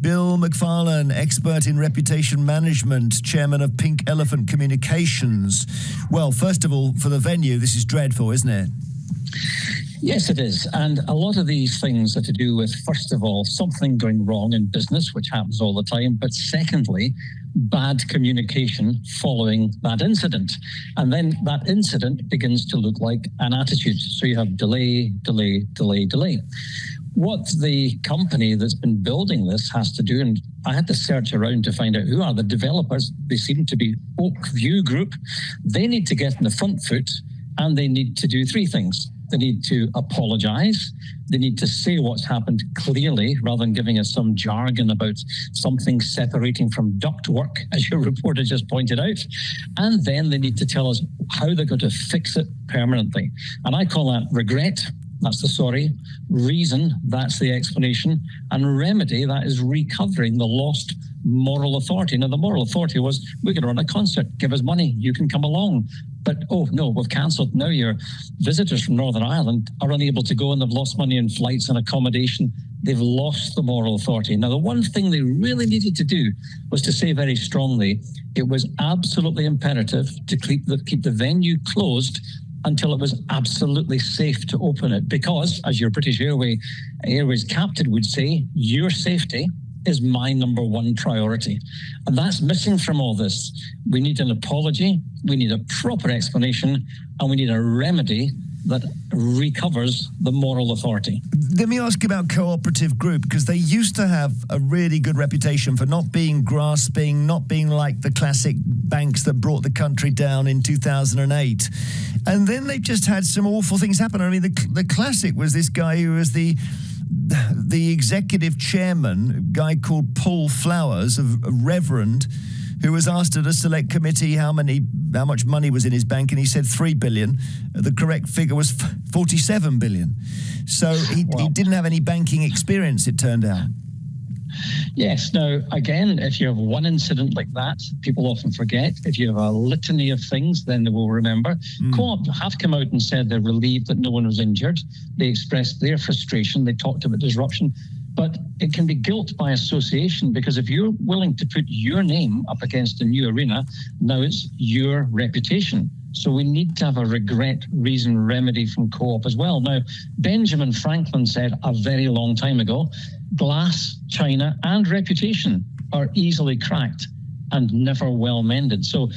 Bill McFarlan, expert in reputation management, chairman of Pink Elephant Communications. Well, first of all, for the venue, this is dreadful, isn't it? Yes, it is. And a lot of these things are to do with, first of all, something going wrong in business, which happens all the time. But secondly, bad communication following that incident. And then that incident begins to look like an attitude. So you have delay. What the company that's been building this has to do, and I had to search around to find out who are the developers. They seem to be Oakview Group. They need to get in the front foot, and they need to do three things. They need to apologize. They need to say what's happened clearly rather than giving us some jargon about something separating from ductwork, as your reporter just pointed out. And then they need to tell us how they're going to fix it permanently. And I call that regret. That's the sorry. Reason, that's the explanation. And remedy, that is recovering the lost moral authority. Now, the moral authority was, we're going to run a concert. Give us money. You can come along. But, oh, no, we've cancelled. Now your visitors from Northern Ireland are unable to go, and they've lost money in flights and accommodation. They've lost the moral authority. Now, the one thing they really needed to do was to say very strongly, it was absolutely imperative to keep the venue closed until it was absolutely safe to open it. Because, as your British Airways captain would say, your safety is my number one priority. And that's missing from all this. We need an apology, we need a proper explanation, and we need a remedy that recovers the moral authority. Let me ask you about Cooperative Group, because they used to have a really good reputation for not being grasping, not being like the classic banks that brought the country down in 2008. And then they've just had some awful things happen. I mean, the classic was this guy who was the executive chairman, a guy called Paul Flowers, a reverend, who was asked at a select committee how much money was in his bank, and he said 3 billion. The correct figure was 47 billion. So he didn't have any banking experience, it turned out. Yes. Now, again, if you have one incident like that, people often forget. If you have a litany of things, then they will remember. Co-op have come out and said they're relieved that no one was injured. They expressed their frustration. They talked about disruption. But it can be guilt by association, because if you're willing to put your name up against a new arena, now it's your reputation. So we need to have a regret, reason, remedy from Co-op as well. Now, Benjamin Franklin said a very long time ago, glass, china, and reputation are easily cracked and never well mended. So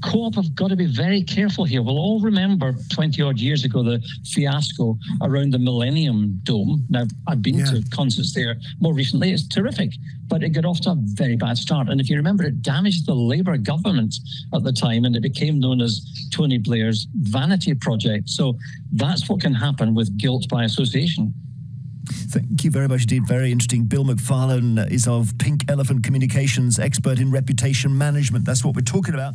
Co-op have got to be very careful here. We'll all remember 20-odd years ago the fiasco around the Millennium Dome. Now, I've been to concerts there more recently. It's terrific, but it got off to a very bad start. And if you remember, it damaged the Labour government at the time, and it became known as Tony Blair's vanity project. So that's what can happen with guilt by association. Thank you very much indeed. Very interesting. Bill McFarlan is of Pink Elephant Communications, expert in reputation management. That's what we're talking about.